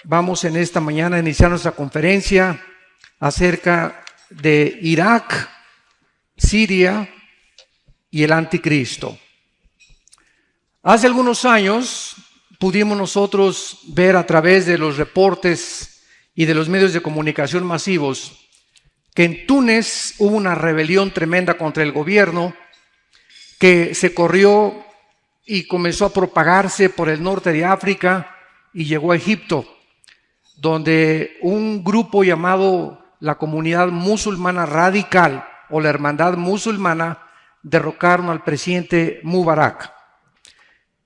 Vamos en esta mañana a iniciar nuestra conferencia acerca de Irak, Siria y el anticristo. Hace algunos años pudimos nosotros ver a través de los reportes y de los medios de comunicación masivos que en Túnez hubo una rebelión tremenda contra el gobierno que se corrió y comenzó a propagarse por el norte de África y llegó a Egipto, donde un grupo llamado la Comunidad Musulmana Radical o la Hermandad Musulmana derrocaron al presidente Mubarak.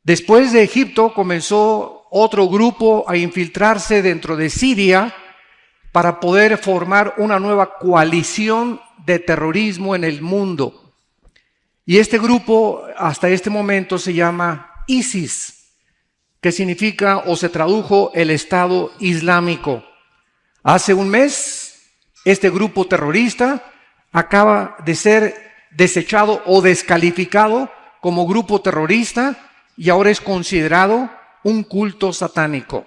Después de Egipto comenzó otro grupo a infiltrarse dentro de Siria para poder formar una nueva coalición de terrorismo en el mundo. Y este grupo hasta este momento se llama ISIS, que significa o se tradujo el Estado Islámico. Hace un mes, este grupo terrorista acaba de ser desechado o descalificado como grupo terrorista y ahora es considerado un culto satánico.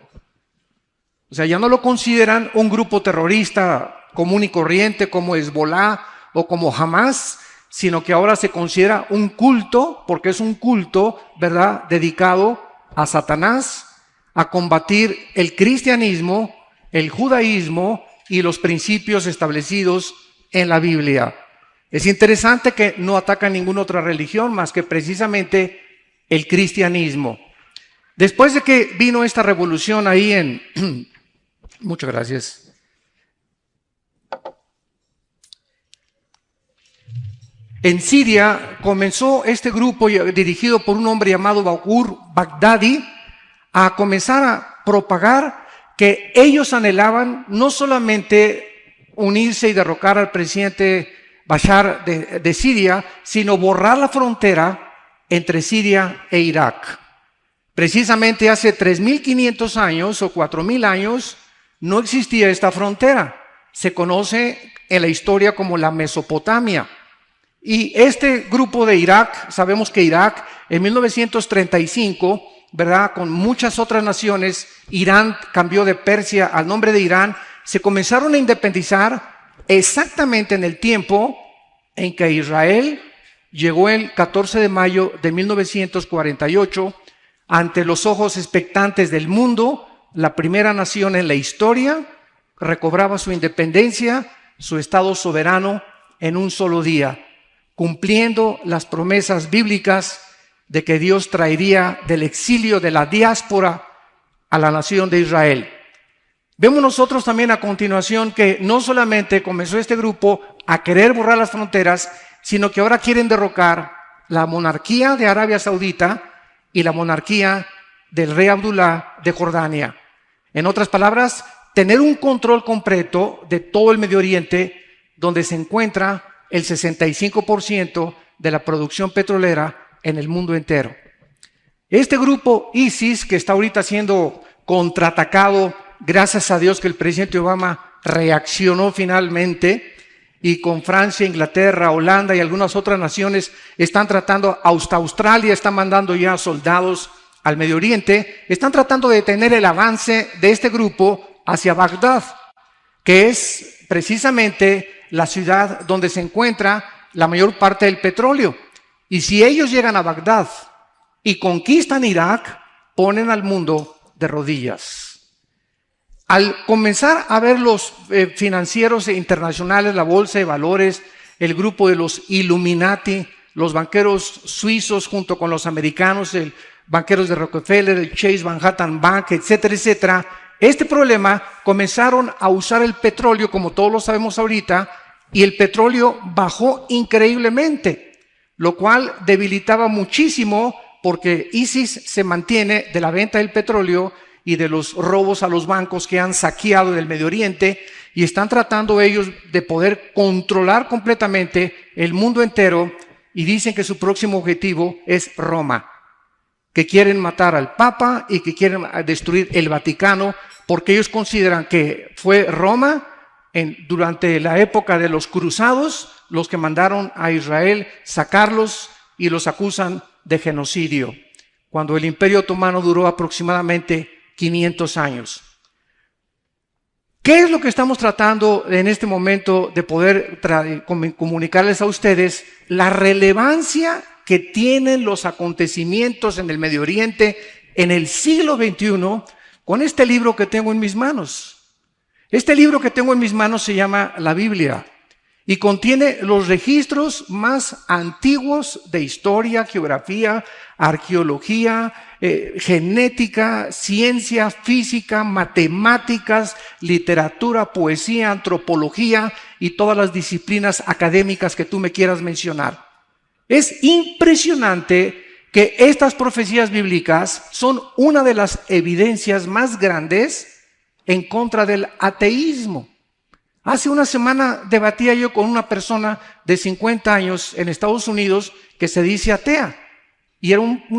O sea, ya no lo consideran un grupo terrorista común y corriente como Hezbollah o como Hamas, sino que ahora se considera un culto, porque es un culto, ¿verdad?, dedicado a Satanás, a combatir el cristianismo, el judaísmo y los principios establecidos en la Biblia. Es interesante que no atacan ninguna otra religión más que precisamente el cristianismo. Después de que vino esta revolución ahí en... Muchas gracias. En Siria comenzó este grupo dirigido por un hombre llamado Bakur Baghdadi a comenzar a propagar que ellos anhelaban no solamente unirse y derrocar al presidente Bashar de Siria, sino borrar la frontera entre Siria e Irak. Precisamente hace 3.500 años o 4.000 años no existía esta frontera. Se conoce en la historia como la Mesopotamia. Y este grupo de Irak, sabemos que Irak en 1935, ¿verdad?, con muchas otras naciones, Irán cambió de Persia al nombre de Irán, se comenzaron a independizar exactamente en el tiempo en que Israel llegó el 14 de mayo de 1948 ante los ojos expectantes del mundo. La primera nación en la historia recobraba su independencia, su estado soberano en un solo día, cumpliendo las promesas bíblicas de que Dios traería del exilio de la diáspora a la nación de Israel. Vemos nosotros también a continuación que no solamente comenzó este grupo a querer borrar las fronteras, sino que ahora quieren derrocar la monarquía de Arabia Saudita y la monarquía del rey Abdullah de Jordania. En otras palabras, tener un control completo de todo el Medio Oriente, donde se encuentra el 65% de la producción petrolera en el mundo entero. Este grupo ISIS, que está ahorita siendo contraatacado, gracias a Dios que el presidente Obama reaccionó finalmente, y con Francia, Inglaterra, Holanda y algunas otras naciones están tratando, hasta Australia está mandando ya soldados al Medio Oriente, están tratando de detener el avance de este grupo hacia Bagdad, que es precisamente la ciudad donde se encuentra la mayor parte del petróleo. Y si ellos llegan a Bagdad y conquistan Irak, ponen al mundo de rodillas. Al comenzar a ver los financieros internacionales, la bolsa de valores, el grupo de los Illuminati, los banqueros suizos junto con los americanos, el banqueros de Rockefeller, el Chase Manhattan Bank, etcétera, etcétera, este problema comenzaron a usar el petróleo, como todos lo sabemos ahorita, y el petróleo bajó increíblemente, lo cual debilitaba muchísimo porque ISIS se mantiene de la venta del petróleo y de los robos a los bancos que han saqueado del Medio Oriente, y están tratando ellos de poder controlar completamente el mundo entero, y dicen que su próximo objetivo es Roma, que quieren matar al Papa y que quieren destruir el Vaticano, porque ellos consideran que fue Roma durante la época de los cruzados los que mandaron a Israel sacarlos, y los acusan de genocidio, cuando el Imperio Otomano duró aproximadamente 500 años. ¿Qué es lo que estamos tratando en este momento de poder comunicarles a ustedes? La relevancia que tienen los acontecimientos en el Medio Oriente en el siglo XXI con este libro que tengo en mis manos. Este libro que tengo en mis manos se llama la Biblia y contiene los registros más antiguos de historia, geografía, arqueología, genética, ciencia, física, matemáticas, literatura, poesía, antropología y todas las disciplinas académicas que tú me quieras mencionar. Es impresionante que estas profecías bíblicas son una de las evidencias más grandes en contra del ateísmo. Hace una semana debatía yo con una persona de 50 años en Estados Unidos que se dice atea. Y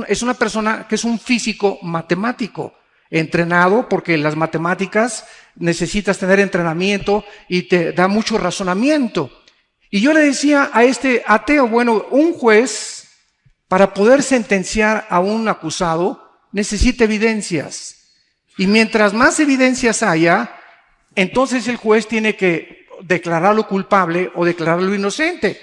es una persona que es un físico matemático, entrenado, porque las matemáticas necesitas tener entrenamiento y te da mucho razonamiento. Y yo le decía a este ateo, bueno, un juez, para poder sentenciar a un acusado, necesita evidencias. Y mientras más evidencias haya, entonces el juez tiene que declararlo culpable o declararlo inocente.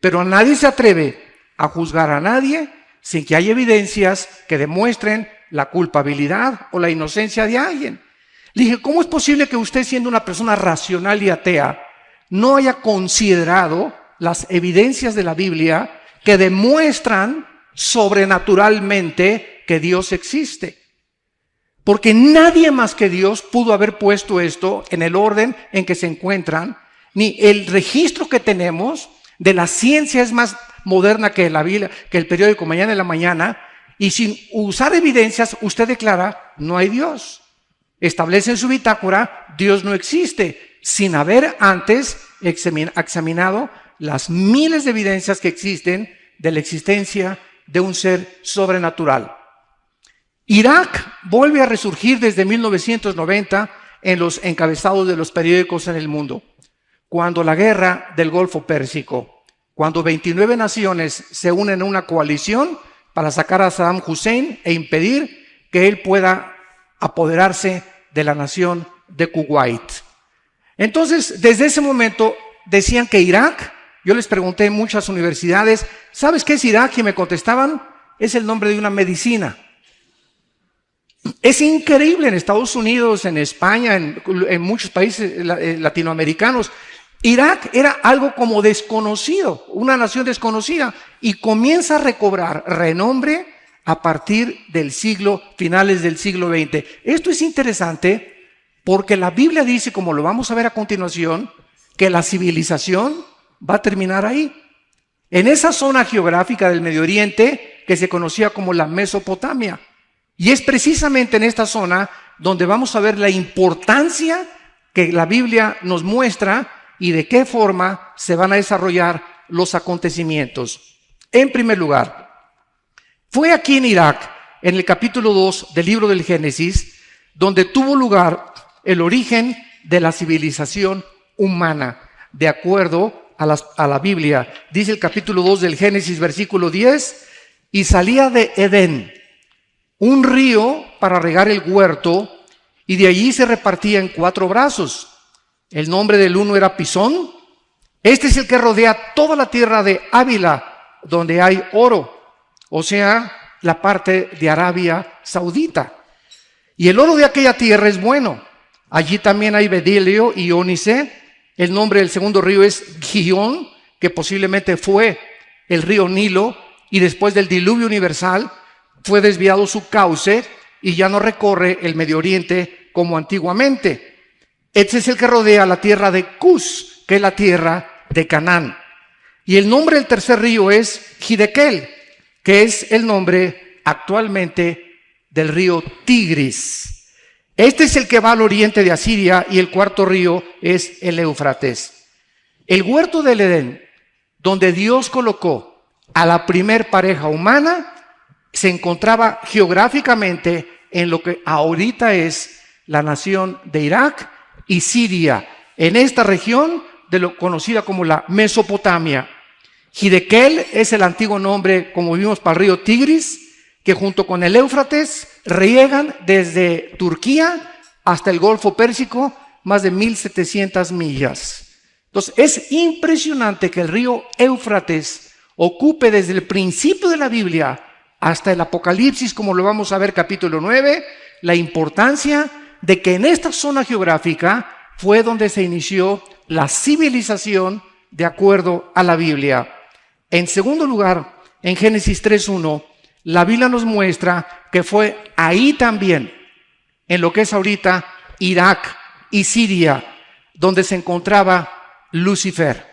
Pero nadie se atreve a juzgar a nadie sin que haya evidencias que demuestren la culpabilidad o la inocencia de alguien. Le dije, ¿cómo es posible que usted, siendo una persona racional y atea, no haya considerado las evidencias de la Biblia que demuestran sobrenaturalmente que Dios existe? Porque nadie más que Dios pudo haber puesto esto en el orden en que se encuentran, ni el registro que tenemos de la ciencia es más moderna que la Biblia, que el periódico Mañana en la Mañana, y sin usar evidencias usted declara, no hay Dios. Establece en su bitácora, Dios no existe, sin haber antes examinado las miles de evidencias que existen de la existencia de un ser sobrenatural. Irak vuelve a resurgir desde 1990 en los encabezados de los periódicos en el mundo, cuando la guerra del Golfo Pérsico, cuando 29 naciones se unen a una coalición para sacar a Saddam Hussein e impedir que él pueda apoderarse de la nación de Kuwait. Entonces, desde ese momento decían que Irak, yo les pregunté en muchas universidades, ¿sabes qué es Irak? Y me contestaban, es el nombre de una medicina. Es increíble, en Estados Unidos, en España, en muchos países latinoamericanos, Irak era algo como desconocido, una nación desconocida, y comienza a recobrar renombre a partir del finales del siglo XX. Esto es interesante porque la Biblia dice, como lo vamos a ver a continuación, que la civilización va a terminar ahí, en esa zona geográfica del Medio Oriente que se conocía como la Mesopotamia. Y es precisamente en esta zona donde vamos a ver la importancia que la Biblia nos muestra y de qué forma se van a desarrollar los acontecimientos. En primer lugar, fue aquí en Irak, en el capítulo 2 del libro del Génesis, donde tuvo lugar el origen de la civilización humana, de acuerdo a la Biblia. Dice el capítulo 2 del Génesis, versículo 10, y salía de Edén un río para regar el huerto, y de allí se repartía en 4 brazos. El nombre del uno era Pisón. Este es el que rodea toda la tierra de Ávila, donde hay oro, o sea, la parte de Arabia Saudita. Y el oro de aquella tierra es bueno. Allí también hay bedelio y ónice. El nombre del segundo río es Gihón, que posiblemente fue el río Nilo, y después del diluvio universal fue desviado su cauce y ya no recorre el Medio Oriente como antiguamente. Este es el que rodea la tierra de Cus, que es la tierra de Canaán. Y el nombre del tercer río es Hiddekel, que es el nombre actualmente del río Tigris. Este es el que va al oriente de Asiria, y el cuarto río es el Éufrates. El huerto del Edén, donde Dios colocó a la primer pareja humana, se encontraba geográficamente en lo que ahorita es la nación de Irak y Siria, en esta región de lo conocida como la Mesopotamia. Hiddekel es el antiguo nombre, como vimos, para el río Tigris, que junto con el Éufrates riegan desde Turquía hasta el Golfo Pérsico, más de 1,700 millas. Entonces, es impresionante que el río Éufrates ocupe desde el principio de la Biblia hasta el Apocalipsis, como lo vamos a ver capítulo 9, la importancia de que en esta zona geográfica fue donde se inició la civilización de acuerdo a la Biblia. En segundo lugar, en Génesis 3:1, la Biblia nos muestra que fue ahí también, en lo que es ahorita Irak y Siria, donde se encontraba Lucifer.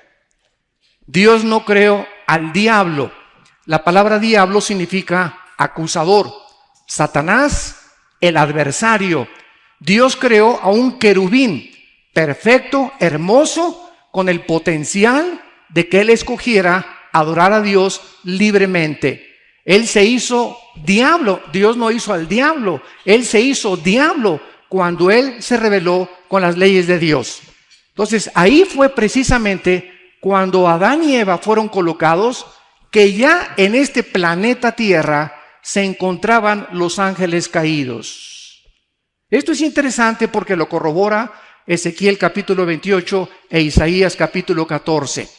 Dios no creó al diablo. La palabra diablo significa acusador. Satanás, el adversario. Dios creó a un querubín perfecto, hermoso, con el potencial de que él escogiera adorar a Dios libremente. Él se hizo diablo. Dios no hizo al diablo. Él se hizo diablo cuando él se rebeló con las leyes de Dios. Entonces, ahí fue precisamente cuando Adán y Eva fueron colocados, que ya en este planeta Tierra se encontraban los ángeles caídos. Esto es interesante porque lo corrobora Ezequiel capítulo 28 e Isaías capítulo 14.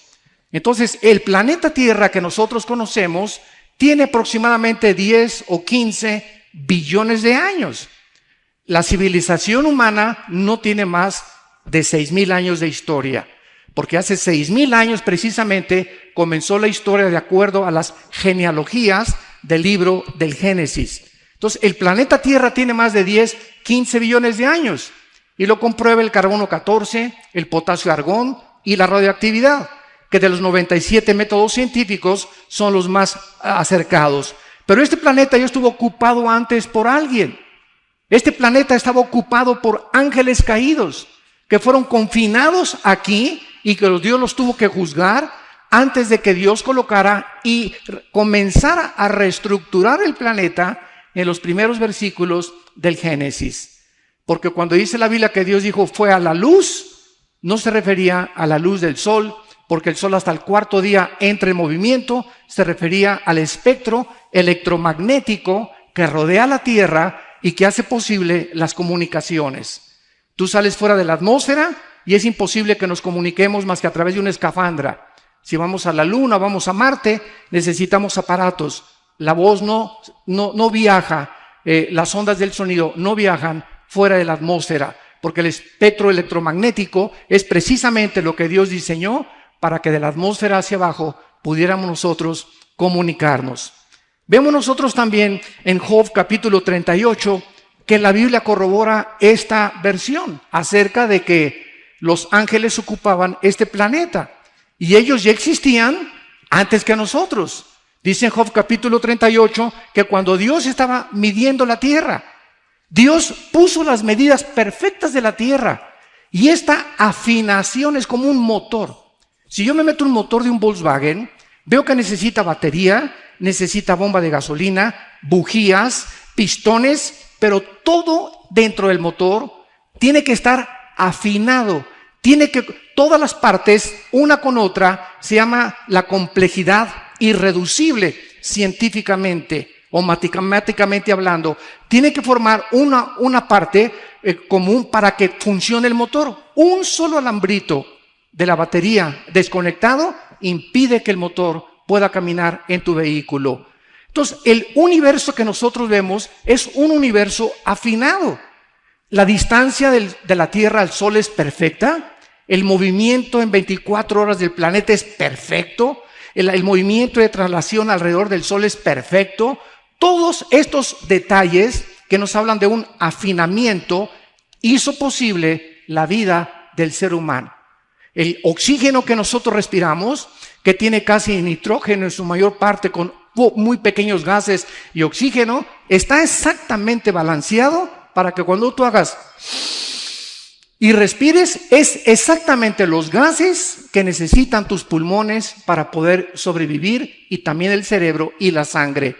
Entonces, el planeta Tierra que nosotros conocemos tiene aproximadamente 10 o 15 billones de años. La civilización humana no tiene más de 6,000 años de historia, porque hace 6,000 años precisamente comenzó la historia de acuerdo a las genealogías del libro del Génesis. Entonces, el planeta Tierra tiene más de 10, 15 billones de años, y lo comprueba el carbono 14, el potasio argón y la radioactividad, que de los 97 métodos científicos son los más acercados. Pero este planeta ya estuvo ocupado antes por alguien. Este planeta estaba ocupado por ángeles caídos, que fueron confinados aquí y que Dios los tuvo que juzgar antes de que Dios colocara y comenzara a reestructurar el planeta en los primeros versículos del Génesis. Porque cuando dice la Biblia que Dios dijo fue a la luz, no se refería a la luz del sol, porque el sol hasta el cuarto día entra en movimiento, se refería al espectro electromagnético que rodea la Tierra y que hace posible las comunicaciones. Tú sales fuera de la atmósfera y es imposible que nos comuniquemos más que a través de una escafandra. Si vamos a la Luna, vamos a Marte, necesitamos aparatos. La voz no viaja, las ondas del sonido no viajan fuera de la atmósfera, porque el espectro electromagnético es precisamente lo que Dios diseñó para que de la atmósfera hacia abajo pudiéramos nosotros comunicarnos. Vemos nosotros también en Job capítulo 38 que la Biblia corrobora esta versión acerca de que los ángeles ocupaban este planeta y ellos ya existían antes que nosotros. Dice en Job capítulo 38 que cuando Dios estaba midiendo la tierra, Dios puso las medidas perfectas de la tierra y esta afinación es como un motor. Si yo me meto un motor de un Volkswagen, veo que necesita batería, necesita bomba de gasolina, bujías, pistones, pero todo dentro del motor tiene que estar afinado. Todas las partes, una con otra, se llama la complejidad irreducible científicamente o matemáticamente hablando. Tiene que formar una parte común para que funcione el motor. Un solo alambrito de la batería desconectado impide que el motor pueda caminar en tu vehículo. Entonces, el universo que nosotros vemos es un universo afinado. La distancia de la Tierra al Sol es perfecta. El movimiento en 24 horas del planeta es perfecto. El movimiento de traslación alrededor del Sol es perfecto. Todos estos detalles que nos hablan de un afinamiento hizo posible la vida del ser humano. El oxígeno que nosotros respiramos, que tiene casi nitrógeno en su mayor parte con muy pequeños gases y oxígeno, está exactamente balanceado para que cuando tú hagas y respires, es exactamente los gases que necesitan tus pulmones para poder sobrevivir y también el cerebro y la sangre.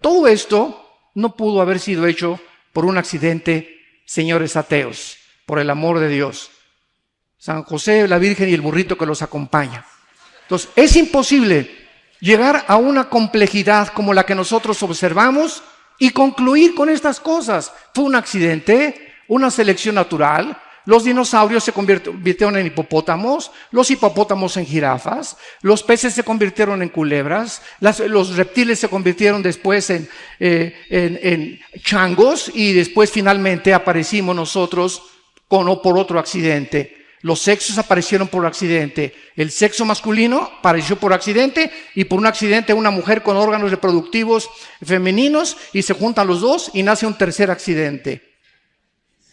Todo esto no pudo haber sido hecho por un accidente, señores ateos, por el amor de Dios. San José, la Virgen y el burrito que los acompaña. Entonces, es imposible llegar a una complejidad como la que nosotros observamos y concluir con estas cosas. Fue un accidente, una selección natural, Los dinosaurios se convirtieron en hipopótamos, los hipopótamos en jirafas, los peces se convirtieron en culebras, los reptiles se convirtieron después en changos y después finalmente aparecimos nosotros o por otro accidente. Los sexos aparecieron por accidente. El sexo masculino apareció por accidente y por un accidente una mujer con órganos reproductivos femeninos y se juntan los dos y nace un tercer accidente.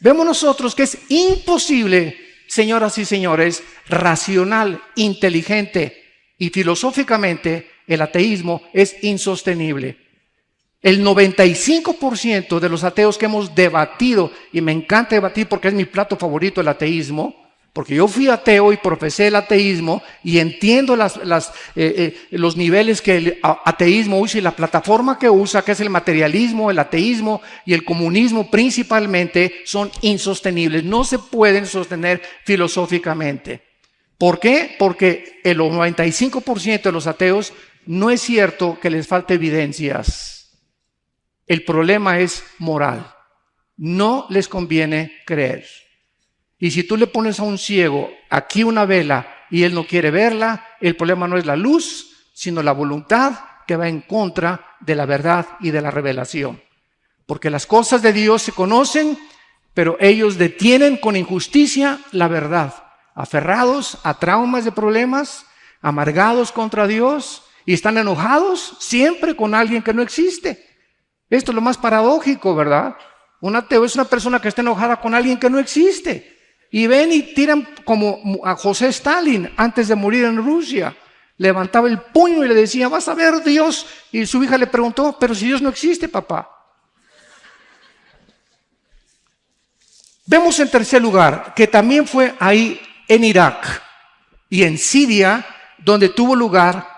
Vemos nosotros que es imposible, señoras y señores, racional, inteligente y filosóficamente el ateísmo es insostenible. El 95% de los ateos que hemos debatido, y me encanta debatir porque es mi plato favorito el ateísmo, porque yo fui ateo y profesé el ateísmo y entiendo los niveles que el ateísmo usa y la plataforma que usa, que es el materialismo, el ateísmo y el comunismo principalmente, son insostenibles. No se pueden sostener filosóficamente. ¿Por qué? Porque el 95% de los ateos no es cierto que les falte evidencias. El problema es moral. No les conviene creer. Y si tú le pones a un ciego aquí una vela y él no quiere verla, el problema no es la luz, sino la voluntad que va en contra de la verdad y de la revelación. Porque las cosas de Dios se conocen, pero ellos detienen con injusticia la verdad, aferrados a traumas de problemas, amargados contra Dios y están enojados siempre con alguien que no existe. Esto es lo más paradójico, ¿verdad? Un ateo es una persona que está enojada con alguien que no existe. Y ven y tiran como a José Stalin antes de morir en Rusia. Levantaba el puño y le decía, vas a ver Dios. Y su hija le preguntó, pero si Dios no existe, papá. Vemos en tercer lugar que también fue ahí en Irak y en Siria donde tuvo lugar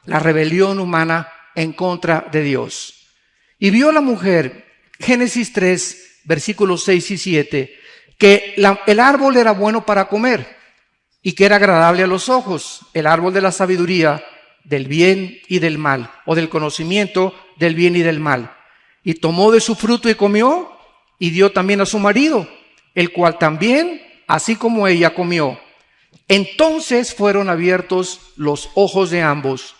la rebelión humana en contra de Dios. Y vio la mujer, Génesis 3, versículos 6 y 7, que el árbol era bueno para comer y que era agradable a los ojos, el árbol de la sabiduría, del bien y del mal, o del conocimiento del bien y del mal. Y tomó de su fruto y comió, y dio también a su marido, el cual también, así como ella, comió. Entonces fueron abiertos los ojos de ambos,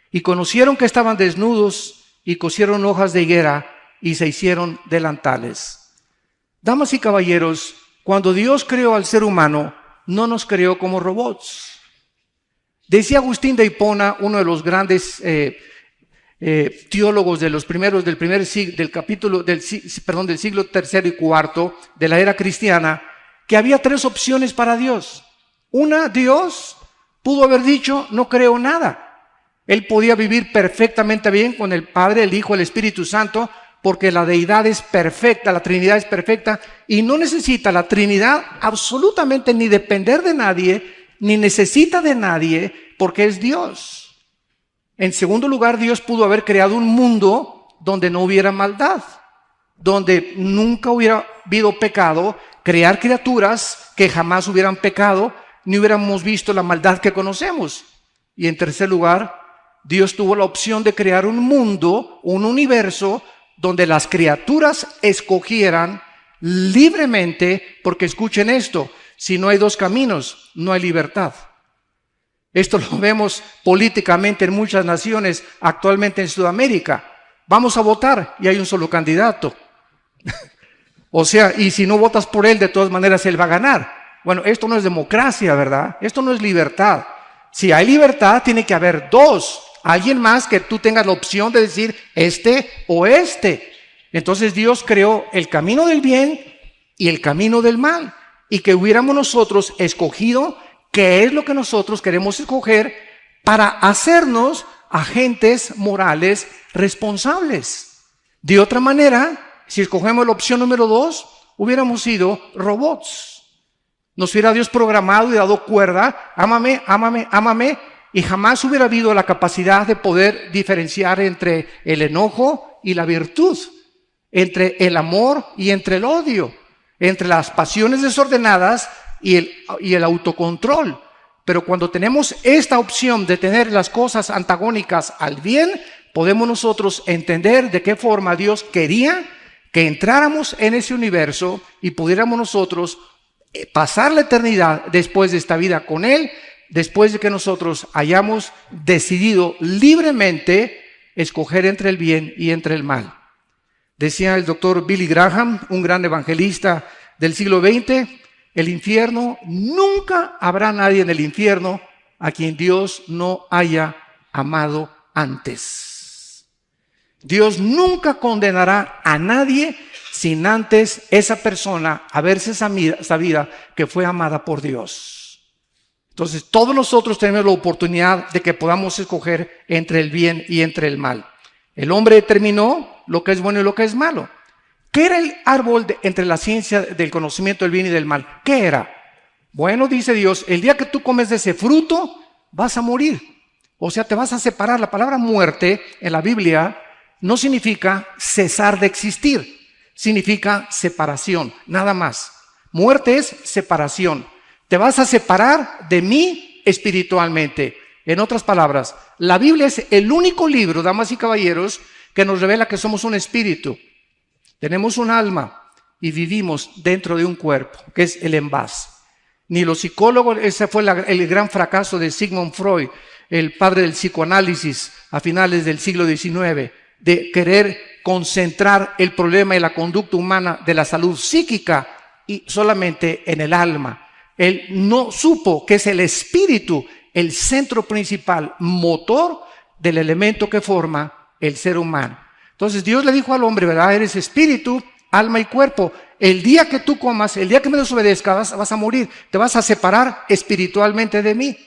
y conocieron que estaban desnudos, y cosieron hojas de higuera, y se hicieron delantales. Damas y caballeros, cuando Dios creó al ser humano, no nos creó como robots. Decía Agustín de Hipona, uno de los grandes teólogos de los primeros del siglo tercero y cuarto de la era cristiana, que había tres opciones para Dios. Una, Dios pudo haber dicho, no creo nada. Él podía vivir perfectamente bien con el Padre, el Hijo, el Espíritu Santo, porque la deidad es perfecta, la Trinidad es perfecta y no necesita la Trinidad absolutamente ni depender de nadie, ni necesita de nadie, porque es Dios. En segundo lugar, Dios pudo haber creado un mundo donde no hubiera maldad, donde nunca hubiera habido pecado, crear criaturas que jamás hubieran pecado, ni hubiéramos visto la maldad que conocemos. Y en tercer lugar, Dios tuvo la opción de crear un mundo, un universo, donde las criaturas escogieran libremente, porque escuchen esto, si no hay dos caminos, no hay libertad. Esto lo vemos políticamente en muchas naciones, actualmente en Sudamérica. Vamos a votar y hay un solo candidato. O sea, y si no votas por él, de todas maneras él va a ganar. Bueno, esto no es democracia, ¿verdad? Esto no es libertad. Si hay libertad, tiene que haber dos. Alguien más que tú tengas la opción de decir este o este. Entonces Dios creó el camino del bien y el camino del mal. Y que hubiéramos nosotros escogido qué es lo que nosotros queremos escoger para hacernos agentes morales responsables. De otra manera, si escogemos la opción número 2, hubiéramos sido robots. Nos hubiera Dios programado y dado cuerda, ámame, ámame, ámame, y jamás hubiera habido la capacidad de poder diferenciar entre el enojo y la virtud, entre el amor y entre el odio, entre las pasiones desordenadas y el autocontrol. Pero cuando tenemos esta opción de tener las cosas antagónicas al bien, podemos nosotros entender de qué forma Dios quería que entráramos en ese universo y pudiéramos nosotros pasar la eternidad después de esta vida con Él, después de que nosotros hayamos decidido libremente escoger entre el bien y entre el mal. Decía el doctor Billy Graham, un gran evangelista del siglo XX, el infierno, nunca habrá nadie en el infierno a quien Dios no haya amado antes. Dios nunca condenará a nadie sin antes esa persona haberse sabido que fue amada por Dios. Entonces todos nosotros tenemos la oportunidad de que podamos escoger entre el bien y entre el mal. El hombre determinó lo que es bueno y lo que es malo. ¿Qué era el árbol entre la ciencia del conocimiento del bien y del mal? ¿Qué era? Bueno, dice Dios, el día que tú comes de ese fruto, vas a morir. O sea, te vas a separar. La palabra muerte en la Biblia no significa cesar de existir. Significa separación, nada más. Muerte es separación. Te vas a separar de mí espiritualmente. En otras palabras, la Biblia es el único libro, damas y caballeros, que nos revela que somos un espíritu. Tenemos un alma y vivimos dentro de un cuerpo, que es el envase. Ni los psicólogos, ese fue el gran fracaso de Sigmund Freud, el padre del psicoanálisis a finales del siglo XIX, de querer concentrar el problema y la conducta humana de la salud psíquica y solamente en el alma. Él no supo que es el espíritu el centro principal, motor del elemento que forma el ser humano. Entonces Dios le dijo al hombre, ¿verdad? Eres espíritu, alma y cuerpo. El día que tú comas, el día que me desobedezcas, vas a morir. Te vas a separar espiritualmente de mí.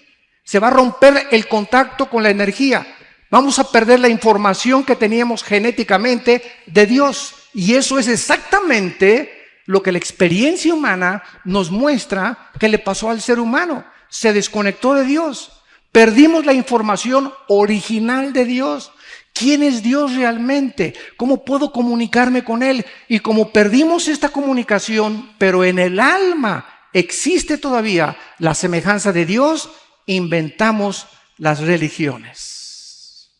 Se va a romper el contacto con la energía. Vamos a perder la información que teníamos genéticamente de Dios. Y eso es exactamente lo que la experiencia humana nos muestra que le pasó al ser humano. Se desconectó de Dios. Perdimos la información original de Dios. ¿Quién es Dios realmente? ¿Cómo puedo comunicarme con Él? Y como perdimos esta comunicación, pero en el alma existe todavía la semejanza de Dios, inventamos las religiones.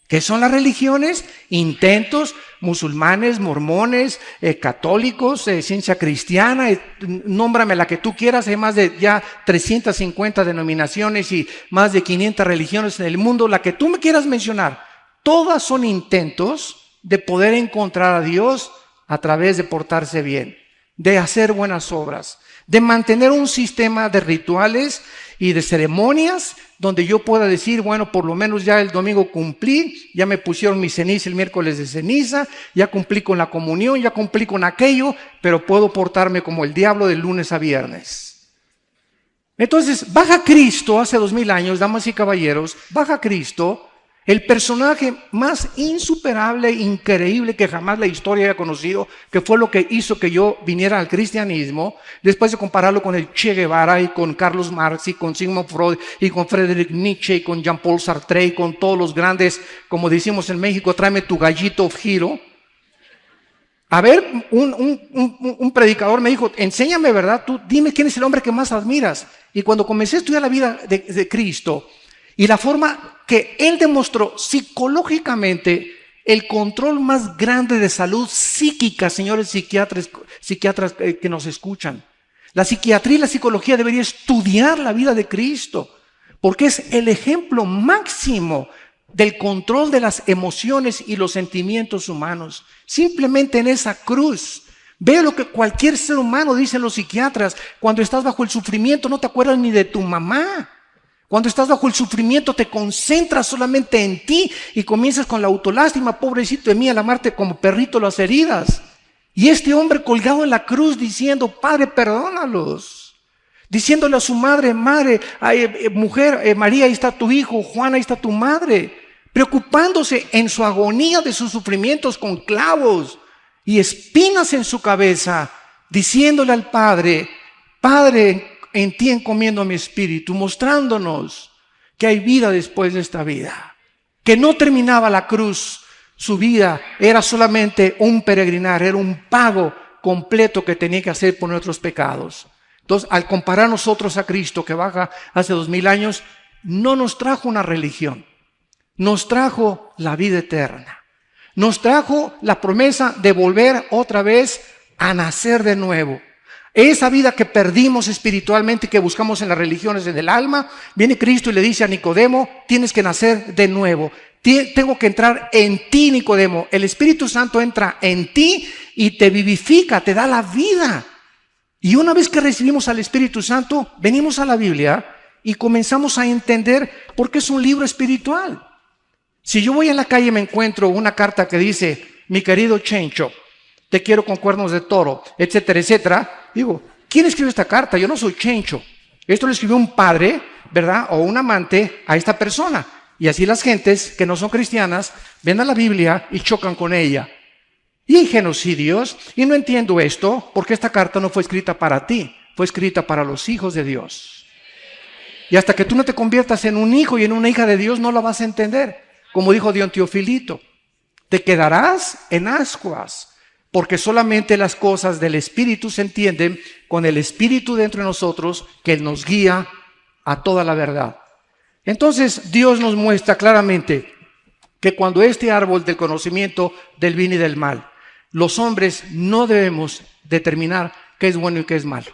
¿Qué son las religiones? Intentos, musulmanes, mormones, católicos, ciencia cristiana, nómbrame la que tú quieras. Hay más de ya 350 denominaciones y más de 500 religiones en el mundo, la que tú me quieras mencionar. Todas son intentos de poder encontrar a Dios a través de portarse bien, de hacer buenas obras, de mantener un sistema de rituales y de ceremonias donde yo pueda decir, bueno, por lo menos ya el domingo cumplí, ya me pusieron mi ceniza el miércoles de ceniza, ya cumplí con la comunión, ya cumplí con aquello, pero puedo portarme como el diablo de lunes a viernes. Entonces, baja Cristo hace 2000 años, damas y caballeros, baja Cristo, el personaje más insuperable, increíble que jamás la historia haya conocido, que fue lo que hizo que yo viniera al cristianismo, después de compararlo con el Che Guevara y con Carlos Marx y con Sigmund Freud y con Friedrich Nietzsche y con Jean-Paul Sartre y con todos los grandes, como decimos en México, tráeme tu gallito of hero. A ver, un predicador me dijo, enséñame, ¿verdad? Tú dime quién es el hombre que más admiras. Y cuando comencé a estudiar la vida de Cristo, y la forma que Él demostró psicológicamente el control más grande de salud psíquica, señores psiquiatras que nos escuchan. La psiquiatría y la psicología deberían estudiar la vida de Cristo, porque es el ejemplo máximo del control de las emociones y los sentimientos humanos. Simplemente en esa cruz. Ve lo que cualquier ser humano, dicen los psiquiatras, cuando estás bajo el sufrimiento no te acuerdas ni de tu mamá. Cuando estás bajo el sufrimiento te concentras solamente en ti y comienzas con la autolástima, pobrecito de mí, al amarte como perrito las heridas. Y este hombre colgado en la cruz diciendo, Padre, perdónalos. Diciéndole a su madre, mujer, María, ahí está tu hijo, Juan, ahí está tu madre. Preocupándose en su agonía de sus sufrimientos con clavos y espinas en su cabeza, diciéndole al Padre, Padre, en ti encomiendo mi espíritu, mostrándonos que hay vida después de esta vida, que no terminaba la cruz, su vida era solamente un peregrinar, era un pago completo que tenía que hacer por nuestros pecados. Entonces, al comparar nosotros a Cristo, que baja hace 2000 años, no nos trajo una religión, nos trajo la vida eterna, nos trajo la promesa de volver otra vez a nacer de nuevo. esa vida que perdimos espiritualmente, que buscamos en las religiones del alma, viene Cristo y le dice a Nicodemo, tienes que nacer de nuevo. Tengo que entrar en ti, Nicodemo. El Espíritu Santo entra en ti y te vivifica, te da la vida. Y una vez que recibimos al Espíritu Santo, venimos a la Biblia y comenzamos a entender por qué es un libro espiritual. Si yo voy en la calle y me encuentro una carta que dice, mi querido Chencho, te quiero con cuernos de toro, etcétera, etcétera, digo, ¿quién escribió esta carta? Yo no soy Chencho. Esto lo escribió un padre, ¿verdad? O un amante a esta persona. Y así las gentes que no son cristianas ven a la Biblia y chocan con ella. Y hay genocidios, y no entiendo esto, porque esta carta no fue escrita para ti, fue escrita para los hijos de Dios. Y hasta que tú no te conviertas en un hijo y en una hija de Dios, no la vas a entender. Como dijo Dion Teofilito, te quedarás en ascuas, porque solamente las cosas del Espíritu se entienden con el Espíritu dentro de nosotros, que Él nos guía a toda la verdad. Entonces Dios nos muestra claramente que cuando este árbol del conocimiento del bien y del mal, los hombres no debemos determinar qué es bueno y qué es malo.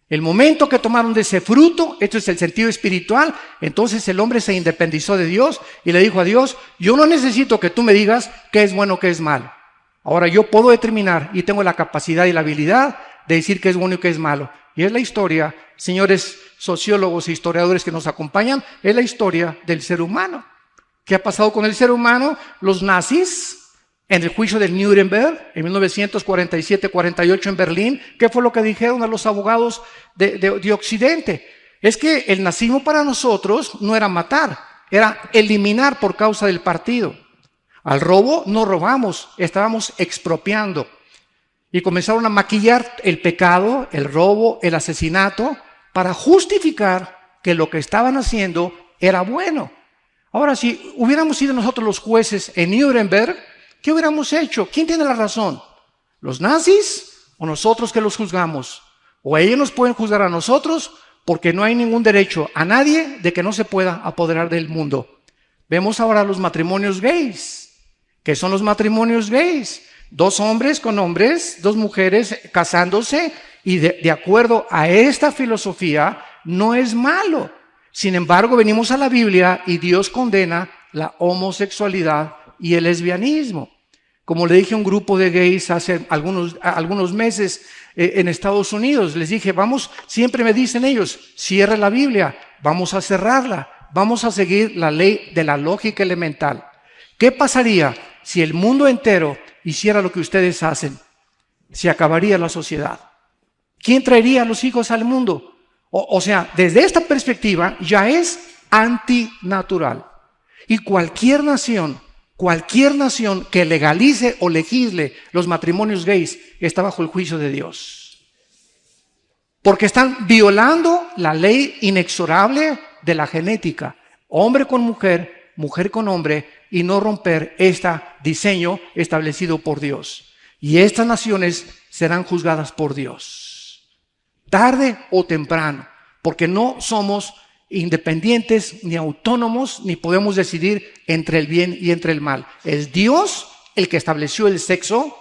El momento que tomaron de ese fruto, esto es el sentido espiritual, entonces el hombre se independizó de Dios y le dijo a Dios, yo no necesito que tú me digas qué es bueno, qué es malo. Ahora yo puedo determinar y tengo la capacidad y la habilidad de decir qué es bueno y qué es malo. Y es la historia, señores sociólogos e historiadores que nos acompañan, es la historia del ser humano. ¿Qué ha pasado con el ser humano? Los nazis, en el juicio del Nuremberg, en 1947-48 en Berlín, ¿qué fue lo que dijeron a los abogados de Occidente? Es que el nazismo para nosotros no era matar, era eliminar por causa del partido. Al robo no robamos, estábamos expropiando. Y comenzaron a maquillar el pecado, el robo, el asesinato, para justificar que lo que estaban haciendo era bueno. Ahora, si hubiéramos sido nosotros los jueces en Nuremberg, ¿qué hubiéramos hecho? ¿Quién tiene la razón? ¿Los nazis o nosotros que los juzgamos? O ellos nos pueden juzgar a nosotros porque no hay ningún derecho a nadie de que no se pueda apoderar del mundo. Vemos ahora los matrimonios gays. ¿Qué son los matrimonios gays? Dos hombres con hombres, dos mujeres casándose y de acuerdo a esta filosofía no es malo. Sin embargo, venimos a la Biblia y Dios condena la homosexualidad y el lesbianismo. Como le dije a un grupo de gays hace algunos meses en Estados Unidos, les dije, vamos, siempre me dicen ellos, cierre la Biblia, vamos a cerrarla, vamos a seguir la ley de la lógica elemental. ¿Qué pasaría si el mundo entero hiciera lo que ustedes hacen? Se acabaría la sociedad. ¿Quién traería a los hijos al mundo? O sea, desde esta perspectiva ya es antinatural. Y cualquier nación que legalice o legisle los matrimonios gays está bajo el juicio de Dios. Porque están violando la ley inexorable de la genética. Hombre con mujer, mujer con hombre, y no romper este diseño establecido por Dios. Y estas naciones serán juzgadas por Dios. Tarde o temprano. Porque no somos independientes ni autónomos, ni podemos decidir entre el bien y entre el mal. Es Dios el que estableció el sexo,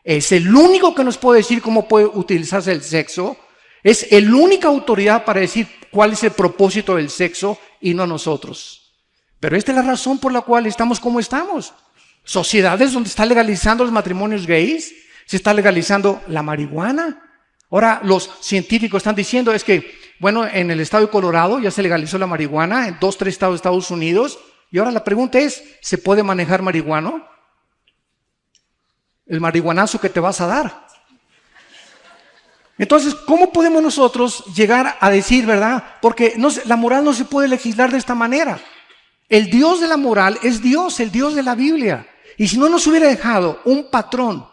es el único que nos puede decir cómo puede utilizarse el sexo, es la única autoridad para decir cuál es el propósito del sexo y no nosotros. Pero esta es la razón por la cual estamos como estamos. Sociedades donde está legalizando los matrimonios gays, se está legalizando la marihuana. Ahora los científicos están diciendo es que, bueno, en el estado de Colorado ya se legalizó la marihuana, en 2, 3 estados de Estados Unidos, y ahora la pregunta es, ¿se puede manejar marihuana? El marihuanazo que te vas a dar. Entonces, ¿cómo podemos nosotros llegar a decir, verdad? Porque la moral no se puede legislar de esta manera. El Dios de la moral es Dios, el Dios de la Biblia. Y si no nos hubiera dejado un patrón,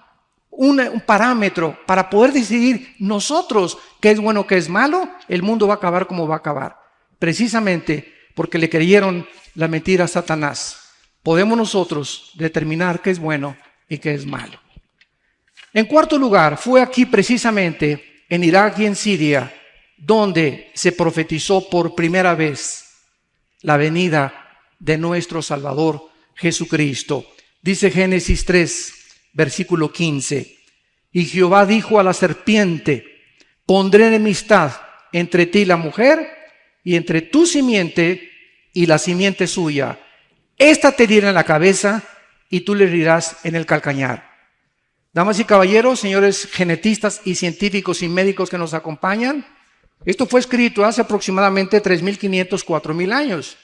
un parámetro para poder decidir nosotros qué es bueno, qué es malo, el mundo va a acabar como va a acabar. Precisamente porque le creyeron la mentira a Satanás. Podemos nosotros determinar qué es bueno y qué es malo. En cuarto lugar, fue aquí precisamente en Irak y en Siria donde se profetizó por primera vez la venida de nuestro Salvador Jesucristo. Dice Génesis 3, versículo 15. Y Jehová dijo a la serpiente, pondré enemistad entre ti y la mujer, y entre tu simiente y la simiente suya. Esta te herirá en la cabeza, y tú le herirás en el calcañar. Damas y caballeros, señores genetistas y científicos y médicos que nos acompañan, esto fue escrito hace aproximadamente 3.500, 4.000 años.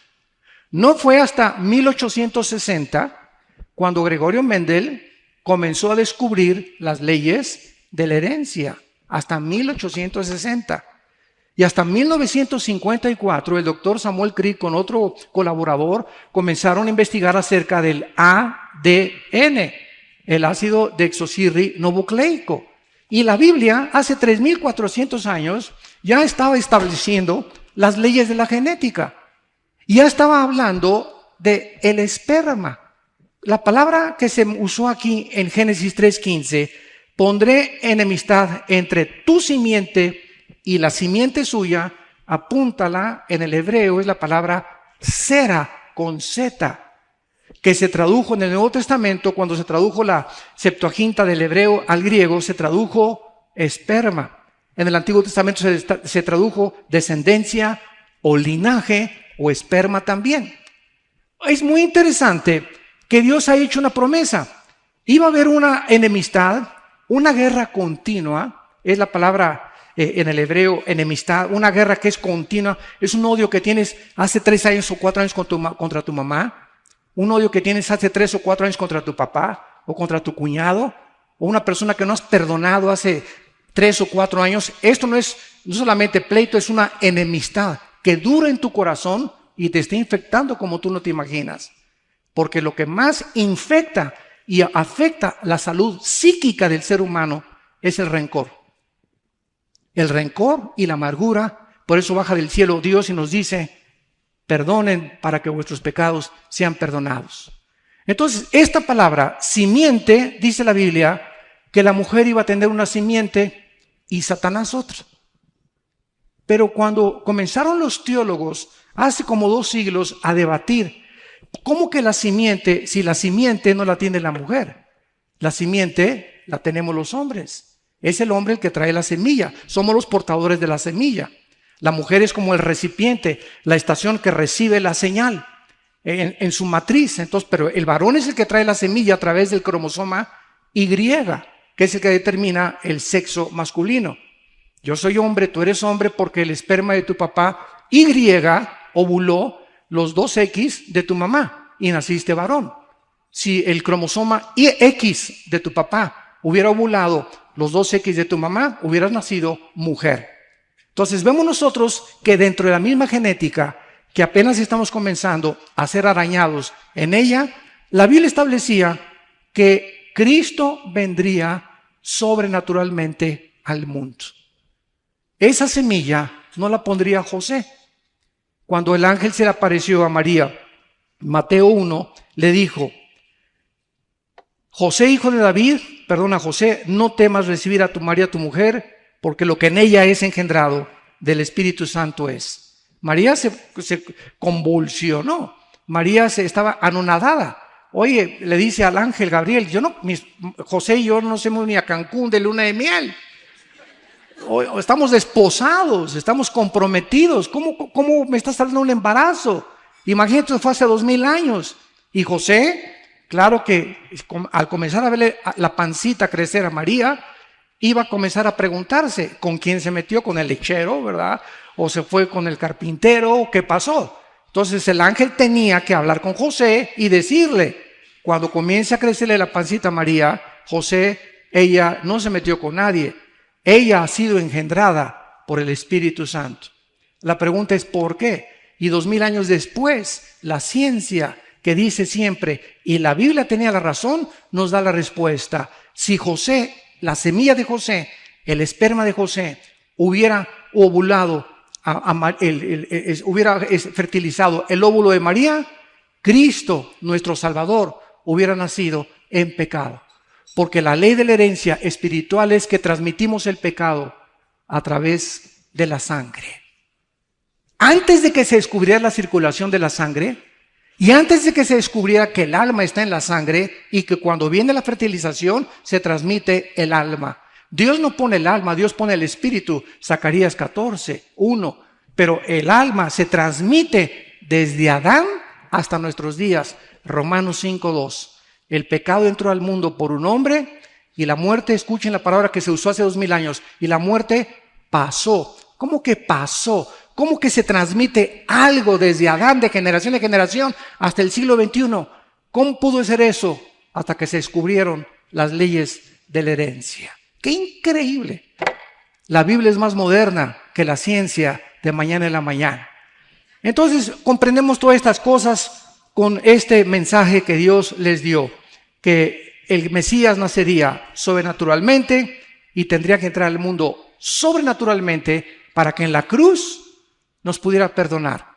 No fue hasta 1860 cuando Gregorio Mendel comenzó a descubrir las leyes de la herencia, hasta 1860. Y hasta 1954 el doctor Samuel Crick con otro colaborador comenzaron a investigar acerca del ADN, el ácido desoxirribonucleico. Y la Biblia hace 3.400 años ya estaba estableciendo las leyes de la genética. Ya estaba hablando de el esperma. La palabra que se usó aquí en Génesis 3:15, pondré enemistad entre tu simiente y la simiente suya, apúntala en el hebreo, es la palabra sera con Z, que se tradujo en el Nuevo Testamento, cuando se tradujo la Septuaginta del hebreo al griego, se tradujo esperma. En el Antiguo Testamento se tradujo descendencia o linaje o esperma también. Es muy interesante que Dios ha hecho una promesa. Iba a haber una enemistad, una guerra continua, es la palabra en el hebreo enemistad, una guerra que es continua, es un odio que tienes hace 3 años o 4 años contra tu mamá, un odio que tienes hace 3 o 4 años contra tu papá o contra tu cuñado, o una persona que no has perdonado hace 3 o 4 años. Esto no solamente pleito, es una enemistad que dura en tu corazón y te está infectando como tú no te imaginas. Porque lo que más infecta y afecta la salud psíquica del ser humano es el rencor. El rencor y la amargura. Por eso baja del cielo Dios y nos dice, perdonen para que vuestros pecados sean perdonados. Entonces, esta palabra, simiente, dice la Biblia, que la mujer iba a tener una simiente y Satanás otra. Pero cuando comenzaron los teólogos, hace como 2 siglos, a debatir, ¿cómo que la simiente, si la simiente no la tiene la mujer? La simiente la tenemos los hombres. Es el hombre el que trae la semilla. Somos los portadores de la semilla. La mujer es como el recipiente, la estación que recibe la señal en su matriz. Entonces, pero el varón es el que trae la semilla a través del cromosoma Y, que es el que determina el sexo masculino. Yo soy hombre, tú eres hombre porque el esperma de tu papá Y ovuló los 2X de tu mamá y naciste varón. Si el cromosoma X de tu papá hubiera ovulado los 2X de tu mamá, hubieras nacido mujer. Entonces vemos nosotros que dentro de la misma genética, que apenas estamos comenzando a ser arañados en ella, la Biblia establecía que Cristo vendría sobrenaturalmente al mundo. Esa semilla no la pondría José. Cuando el ángel se le apareció a María, Mateo 1, le dijo, José, hijo de David, José, no temas recibir a tu María, tu mujer, porque lo que en ella es engendrado del Espíritu Santo es. María se convulsionó, María estaba anonadada. Oye, le dice al ángel Gabriel, José y yo no nos hemos ni a Cancún de luna de miel. Estamos desposados, estamos comprometidos. ¿Cómo me está saliendo un embarazo? Imagínate, fue hace 2000 años. Y José, claro que al comenzar a verle la pancita crecer a María, iba a comenzar a preguntarse con quién se metió, con el lechero, ¿verdad? O se fue con el carpintero, ¿qué pasó? Entonces el ángel tenía que hablar con José y decirle, cuando comience a crecerle la pancita a María, José, ella no se metió con nadie. Ella ha sido engendrada por el Espíritu Santo. La pregunta es ¿por qué? Y 2000 años después, la ciencia que dice siempre, y la Biblia tenía la razón, nos da la respuesta. Si José, la semilla de José, el esperma de José, hubiera ovulado, hubiera fertilizado el óvulo de María, Cristo, nuestro Salvador, hubiera nacido en pecado. Porque la ley de la herencia espiritual es que transmitimos el pecado a través de la sangre. Antes de que se descubriera la circulación de la sangre y antes de que se descubriera que el alma está en la sangre y que cuando viene la fertilización se transmite el alma. Dios no pone el alma, Dios pone el espíritu. Zacarías 14:1. Pero el alma se transmite desde Adán hasta nuestros días. Romanos 5:2. El pecado entró al mundo por un hombre y la muerte, escuchen la palabra que se usó hace 2000 años, y la muerte pasó. ¿Cómo que pasó? ¿Cómo que se transmite algo desde Adán de generación en generación hasta el siglo XXI? ¿Cómo pudo ser eso? Hasta que se descubrieron las leyes de la herencia. ¡Qué increíble! La Biblia es más moderna que la ciencia de mañana en la mañana. Entonces comprendemos todas estas cosas con este mensaje que Dios les dio, que el Mesías nacería sobrenaturalmente y tendría que entrar al mundo sobrenaturalmente para que en la cruz nos pudiera perdonar.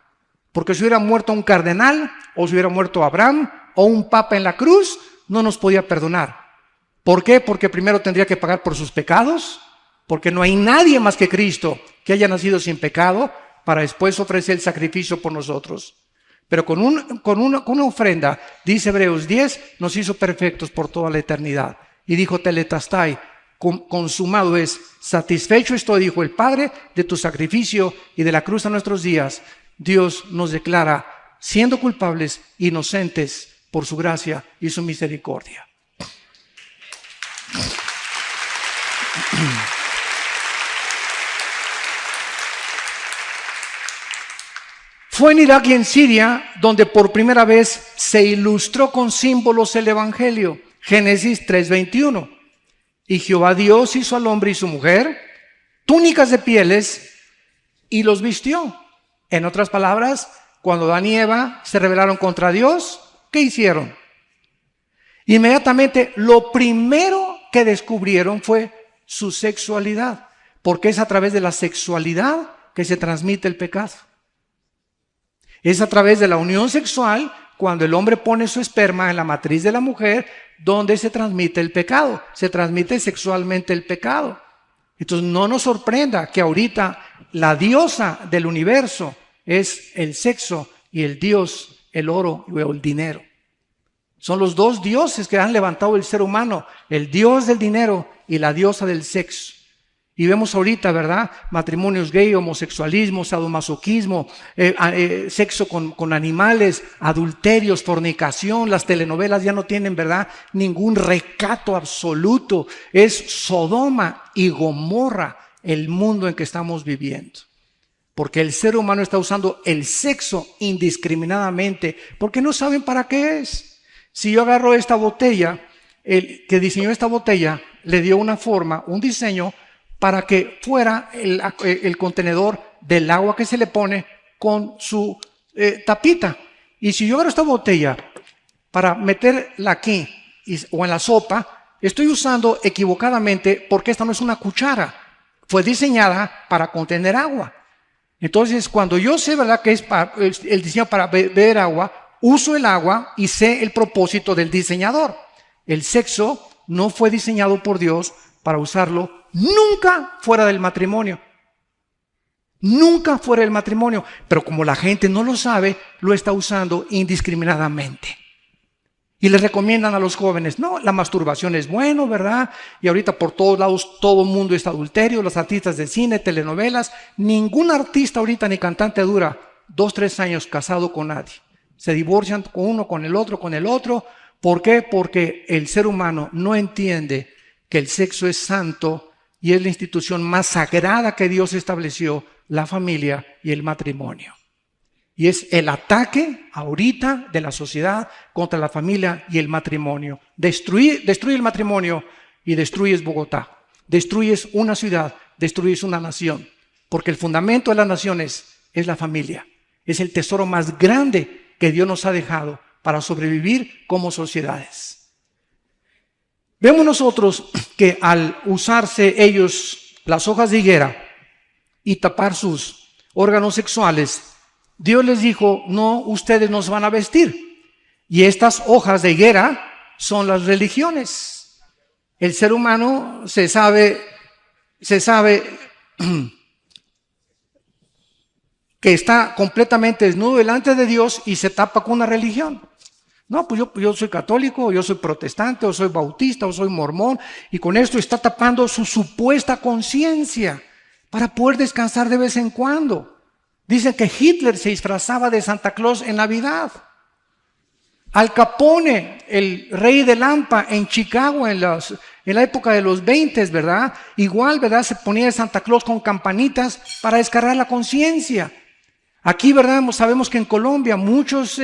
Porque si hubiera muerto un cardenal, o si hubiera muerto Abraham, o un papa en la cruz, no nos podía perdonar. ¿Por qué? Porque primero tendría que pagar por sus pecados, porque no hay nadie más que Cristo que haya nacido sin pecado, para después ofrecer el sacrificio por nosotros. Pero con una ofrenda, dice Hebreos 10, nos hizo perfectos por toda la eternidad. Y dijo Tetelestai, consumado es, satisfecho estoy, dijo el Padre, de tu sacrificio y de la cruz a nuestros días. Dios nos declara, siendo culpables, inocentes por su gracia y su misericordia. Fue en Irak y en Siria donde por primera vez se ilustró con símbolos el Evangelio. Génesis 3:21. Y Jehová Dios hizo al hombre y su mujer túnicas de pieles y los vistió. En otras palabras, cuando Adán y Eva se rebelaron contra Dios, ¿qué hicieron? Inmediatamente lo primero que descubrieron fue su sexualidad, porque es a través de la sexualidad que se transmite el pecado. Es a través de la unión sexual, cuando el hombre pone su esperma en la matriz de la mujer, donde se transmite el pecado. Se transmite sexualmente el pecado. Entonces no nos sorprenda que ahorita la diosa del universo es el sexo y el dios, el oro o el dinero. Son los dos dioses que han levantado el ser humano, el dios del dinero y la diosa del sexo. Y vemos ahorita, ¿verdad? Matrimonios gay, homosexualismo, sadomasoquismo, sexo con animales, adulterios, fornicación. Las telenovelas ya no tienen, ¿verdad?, ningún recato absoluto. Es Sodoma y Gomorra el mundo en que estamos viviendo. Porque el ser humano está usando el sexo indiscriminadamente, porque no saben para qué es. Si yo agarro esta botella, el que diseñó esta botella le dio una forma, un diseño, para que fuera el contenedor del agua que se le pone con su tapita. Y si yo agarro esta botella para meterla aquí o en la sopa, estoy usando equivocadamente, porque esta no es una cuchara. Fue diseñada para contener agua. Entonces, cuando yo sé, ¿verdad?, que es el diseño para beber agua, uso el agua y sé el propósito del diseñador. El sexo no fue diseñado por Dios para usarlo nunca fuera del matrimonio. Nunca fuera del matrimonio. Pero como la gente no lo sabe, lo está usando indiscriminadamente. Y les recomiendan a los jóvenes, no, la masturbación es bueno, ¿verdad? Y ahorita por todos lados todo el mundo es adulterio, los artistas de cine, telenovelas. Ningún artista ahorita ni cantante dura 2, 3 años casado con nadie. Se divorcian con uno, con el otro, con el otro. ¿Por qué? Porque el ser humano no entiende que el sexo es santo y es la institución más sagrada que Dios estableció, la familia y el matrimonio. Y es el ataque ahorita de la sociedad contra la familia y el matrimonio. Destruye el matrimonio y destruyes Bogotá. Destruyes una ciudad, destruyes una nación. Porque el fundamento de las naciones es la familia. Es el tesoro más grande que Dios nos ha dejado para sobrevivir como sociedades. Vemos nosotros que al usarse ellos las hojas de higuera y tapar sus órganos sexuales, Dios les dijo, no, ustedes no se van a vestir. Y estas hojas de higuera son las religiones. El ser humano se sabe que está completamente desnudo delante de Dios y se tapa con una religión. No, pues yo soy católico, o yo soy protestante, o soy bautista, o soy mormón, y con esto está tapando su supuesta conciencia para poder descansar de vez en cuando. Dicen que Hitler se disfrazaba de Santa Claus en Navidad. Al Capone, el rey de Lampa en Chicago en la época de los 20, ¿verdad? Igual, ¿verdad? Se ponía de Santa Claus con campanitas para descargar la conciencia. Aquí, ¿verdad? Sabemos que en Colombia muchas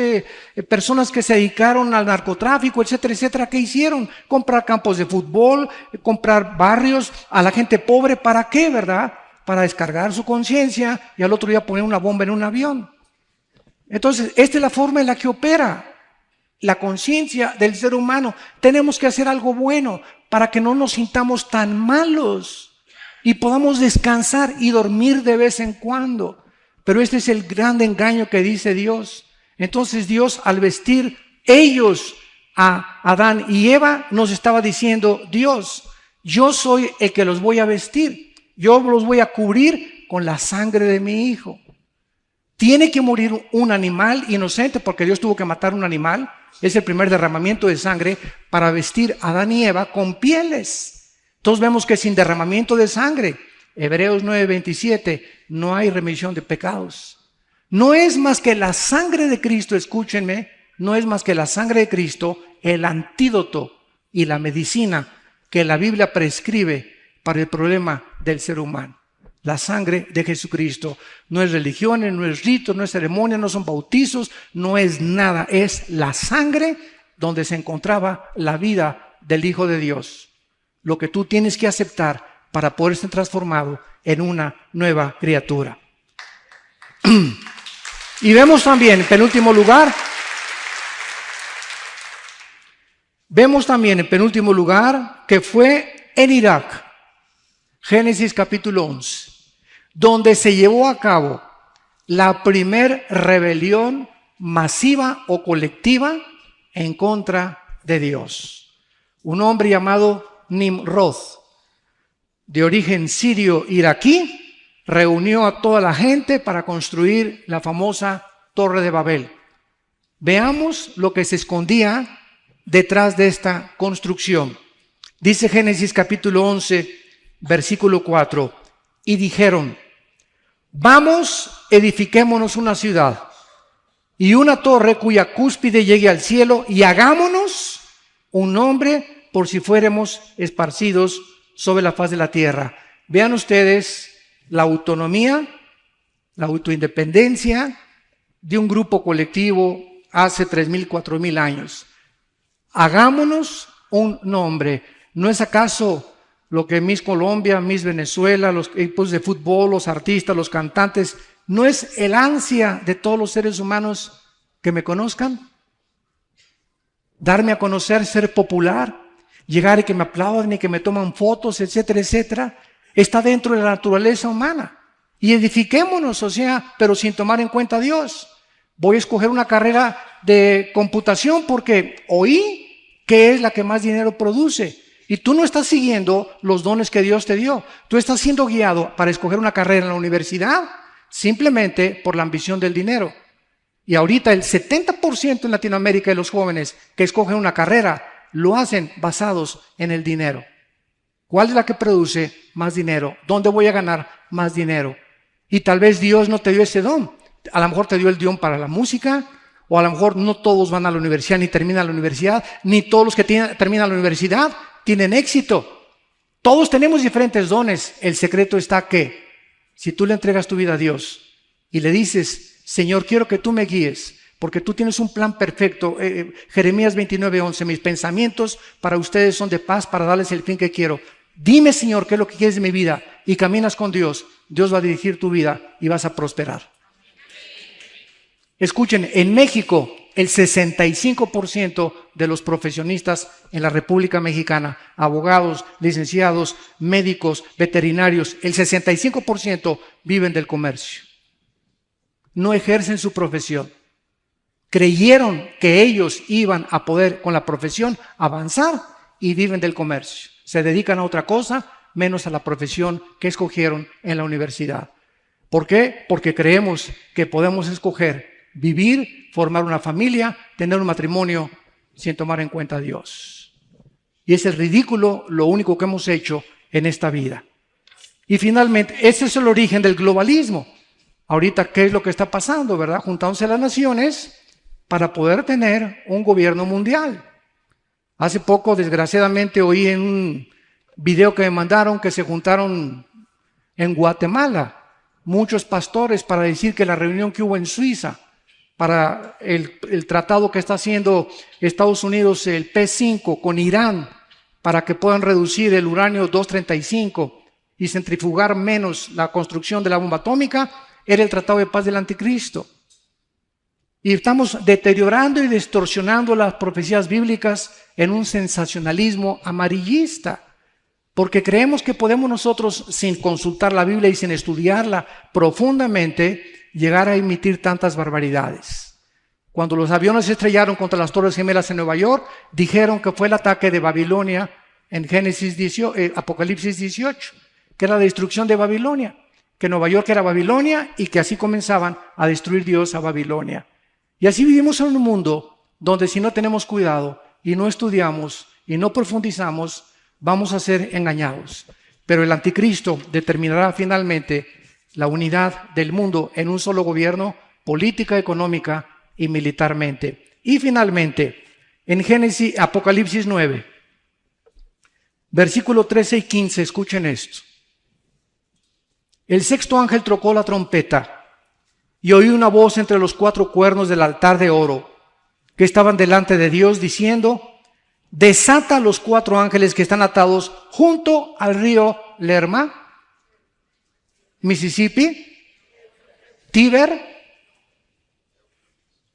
personas que se dedicaron al narcotráfico, etcétera, etcétera, ¿qué hicieron? Comprar campos de fútbol, comprar barrios a la gente pobre. ¿Para qué, verdad? Para descargar su conciencia y al otro día poner una bomba en un avión. Entonces, esta es la forma en la que opera la conciencia del ser humano. Tenemos que hacer algo bueno para que no nos sintamos tan malos y podamos descansar y dormir de vez en cuando. Pero este es el gran engaño que dice Dios. Entonces Dios, al vestir ellos a Adán y Eva, nos estaba diciendo: Dios, yo soy el que los voy a vestir. Yo los voy a cubrir con la sangre de mi hijo. Tiene que morir un animal inocente, porque Dios tuvo que matar un animal. Es el primer derramamiento de sangre para vestir a Adán y Eva con pieles. Entonces vemos que sin derramamiento de sangre, Hebreos 9:27, no hay remisión de pecados. No es más que la sangre de Cristo, escúchenme, no es más que la sangre de Cristo el antídoto y la medicina que la Biblia prescribe para el problema del ser humano. La sangre de Jesucristo. No es religiones, no es ritos, no es ceremonia, no son bautizos, no es nada. Es la sangre donde se encontraba la vida del Hijo de Dios. Lo que tú tienes que aceptar para poder ser transformado en una nueva criatura. Y vemos también, en penúltimo lugar, que fue en Irak, Génesis capítulo 11, donde se llevó a cabo la primer rebelión masiva o colectiva en contra de Dios. Un hombre llamado Nimrod, de origen sirio-iraquí, reunió a toda la gente para construir la famosa Torre de Babel. Veamos lo que se escondía detrás de esta construcción. Dice Génesis capítulo 11, versículo 4, y dijeron: vamos, edifiquémonos una ciudad y una torre cuya cúspide llegue al cielo, y hagámonos un nombre por si fuéramos esparcidos sobre la faz de la tierra. Vean ustedes la autonomía, la autoindependencia de un grupo colectivo hace 3,000, 4,000 años. Hagámonos un nombre. ¿No es acaso lo que Miss Colombia, Miss Venezuela, los equipos de fútbol, los artistas, los cantantes, no es el ansia de todos los seres humanos que me conozcan? Darme a conocer, ser popular, llegar y que me aplaudan y que me toman fotos, etcétera, etcétera. Está dentro de la naturaleza humana. Y edifiquémonos, pero sin tomar en cuenta a Dios. Voy a escoger una carrera de computación porque oí que es la que más dinero produce. Y tú no estás siguiendo los dones que Dios te dio. Tú estás siendo guiado para escoger una carrera en la universidad simplemente por la ambición del dinero. Y ahorita el 70% en Latinoamérica de los jóvenes que escogen una carrera lo hacen basados en el dinero. ¿Cuál es la que produce más dinero? ¿Dónde voy a ganar más dinero? Y tal vez Dios no te dio ese don. A lo mejor te dio el don para la música, o a lo mejor no todos van a la universidad ni terminan la universidad, ni todos los que terminan la universidad tienen éxito. Todos tenemos diferentes dones. El secreto está que si tú le entregas tu vida a Dios y le dices: Señor, quiero que tú me guíes, porque tú tienes un plan perfecto. Jeremías 29:11, mis pensamientos para ustedes son de paz, para darles el fin que quiero. Dime, Señor, qué es lo que quieres de mi vida, y caminas con Dios. Dios va a dirigir tu vida y vas a prosperar. Escuchen, en México, el 65% de los profesionistas en la República Mexicana, abogados, licenciados, médicos, veterinarios, el 65% viven del comercio. No ejercen su profesión. Creyeron que ellos iban a poder con la profesión avanzar y viven del comercio. Se dedican a otra cosa menos a la profesión que escogieron en la universidad. ¿Por qué? Porque creemos que podemos escoger vivir, formar una familia, tener un matrimonio sin tomar en cuenta a Dios. Y es el ridículo lo único que hemos hecho en esta vida. Y finalmente, ese es el origen del globalismo. Ahorita, ¿qué es lo que está pasando, verdad? Juntándose las naciones para poder tener un gobierno mundial. Hace poco, desgraciadamente, oí en un video que me mandaron que se juntaron en Guatemala muchos pastores para decir que la reunión que hubo en Suiza para el tratado que está haciendo Estados Unidos, el P5 con Irán, para que puedan reducir el uranio 235 y centrifugar menos la construcción de la bomba atómica, era el tratado de paz del anticristo. Y estamos deteriorando y distorsionando las profecías bíblicas en un sensacionalismo amarillista, porque creemos que podemos nosotros, sin consultar la Biblia y sin estudiarla profundamente, llegar a emitir tantas barbaridades. Cuando los aviones se estrellaron contra las Torres Gemelas en Nueva York, dijeron que fue el ataque de Babilonia en Apocalipsis 18, que era la destrucción de Babilonia, que Nueva York era Babilonia y que así comenzaban a destruir Dios a Babilonia. Y así vivimos en un mundo donde si no tenemos cuidado y no estudiamos y no profundizamos, vamos a ser engañados. Pero el anticristo determinará finalmente la unidad del mundo en un solo gobierno, política, económica y militarmente. Y finalmente, en Apocalipsis 9, versículo 13 y 15, escuchen esto. El sexto ángel tocó la trompeta y oí una voz entre los 4 cuernos del altar de oro que estaban delante de Dios diciendo: desata a los 4 ángeles que están atados junto al río Lerma, Mississippi, Tíber.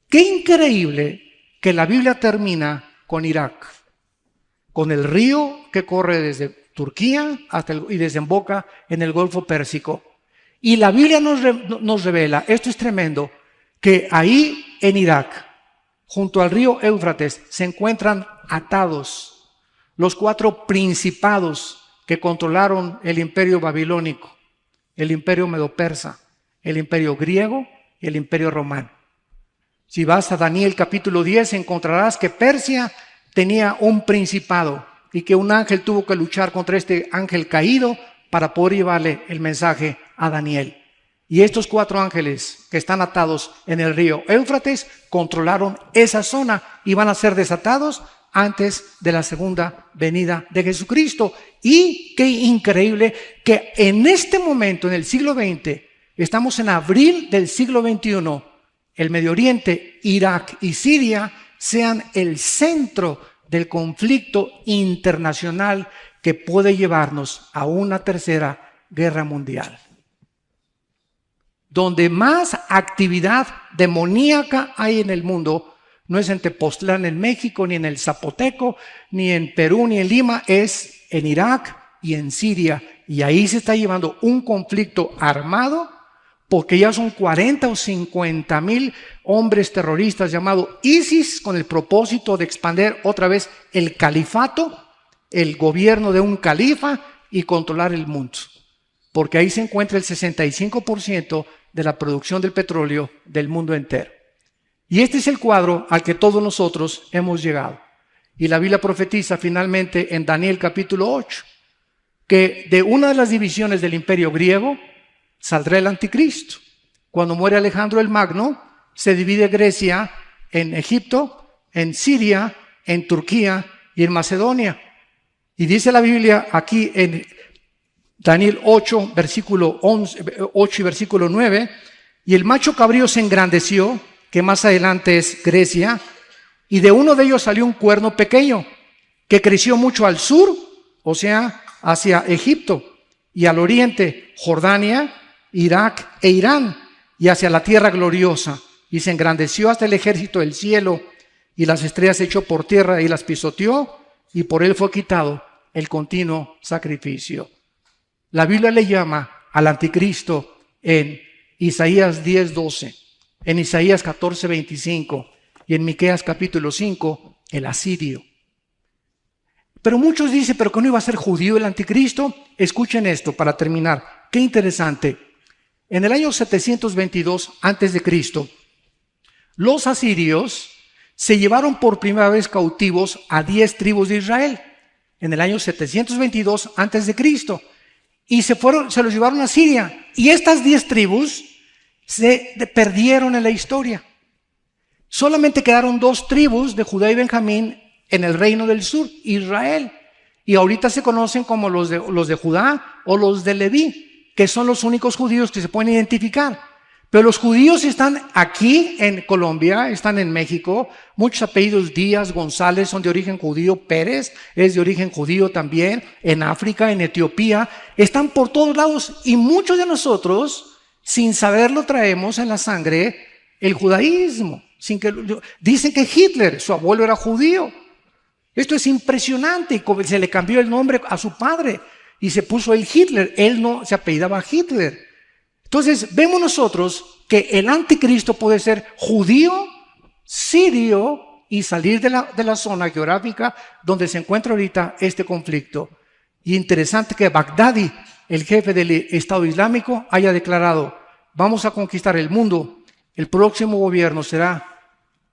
Qué increíble que la Biblia termina con Irak, con el río que corre desde Turquía y desemboca en el Golfo Pérsico. Y la Biblia nos revela, esto es tremendo, que ahí en Irak, junto al río Éufrates, se encuentran atados los 4 principados que controlaron el imperio babilónico, el imperio medo-persa, el imperio griego y el imperio romano. Si vas a Daniel capítulo 10, encontrarás que Persia tenía un principado y que un ángel tuvo que luchar contra este ángel caído para poder llevarle el mensaje a Daniel. Y estos 4 ángeles que están atados en el río Éufrates controlaron esa zona y van a ser desatados antes de la segunda venida de Jesucristo. Y qué increíble que en este momento, en el siglo XX, estamos en abril del siglo XXI, el Medio Oriente, Irak y Siria sean el centro del conflicto internacional que puede llevarnos a una tercera guerra mundial. Donde más actividad demoníaca hay en el mundo, no es en Tepoztlán, en México, ni en el Zapoteco, ni en Perú, ni en Lima, es en Irak y en Siria. Y ahí se está llevando un conflicto armado, porque ya son 40 o 50 mil hombres terroristas llamados ISIS, con el propósito de expandir otra vez el califato, el gobierno de un califa y controlar el mundo. Porque ahí se encuentra el 65% de la producción del petróleo del mundo entero. Y este es el cuadro al que todos nosotros hemos llegado. Y la Biblia profetiza finalmente en Daniel capítulo 8, que de una de las divisiones del imperio griego saldrá el anticristo. Cuando muere Alejandro el Magno, se divide Grecia en Egipto, en Siria, en Turquía y en Macedonia. Y dice la Biblia aquí en Daniel 8, versículo 8 y versículo 9, y el macho cabrío se engrandeció, que más adelante es Grecia, y de uno de ellos salió un cuerno pequeño, que creció mucho al sur, o sea, hacia Egipto, y al oriente, Jordania, Irak e Irán, y hacia la tierra gloriosa, y se engrandeció hasta el ejército del cielo, y las estrellas echó por tierra y las pisoteó, y por él fue quitado el continuo sacrificio. La Biblia le llama al anticristo en Isaías 10:12, en Isaías 14:25 y en Miqueas capítulo 5, el asirio. Pero muchos dicen, ¿pero que no iba a ser judío el anticristo? Escuchen esto para terminar. Qué interesante. En el año 722 a.C., los asirios se llevaron por primera vez cautivos a 10 tribus de Israel en el año 722 antes de Cristo. Y se los llevaron a Siria. Y estas 10 tribus se perdieron en la historia. Solamente quedaron 2 tribus de Judá y Benjamín en el reino del sur, Israel. Y ahorita se conocen como los de Judá o los de Leví, que son los únicos judíos que se pueden identificar. Pero los judíos están aquí en Colombia, están en México, muchos apellidos Díaz, González son de origen judío, Pérez es de origen judío también, en África, en Etiopía, están por todos lados y muchos de nosotros, sin saberlo, traemos en la sangre el judaísmo. Dicen que Hitler, su abuelo era judío. Esto es impresionante, se le cambió el nombre a su padre y se puso el Hitler, él no se apellidaba Hitler. Entonces, vemos nosotros que el anticristo puede ser judío, sirio y salir de la zona geográfica donde se encuentra ahorita este conflicto. Y interesante que Bagdadi, el jefe del Estado Islámico, haya declarado, vamos a conquistar el mundo, el próximo gobierno será,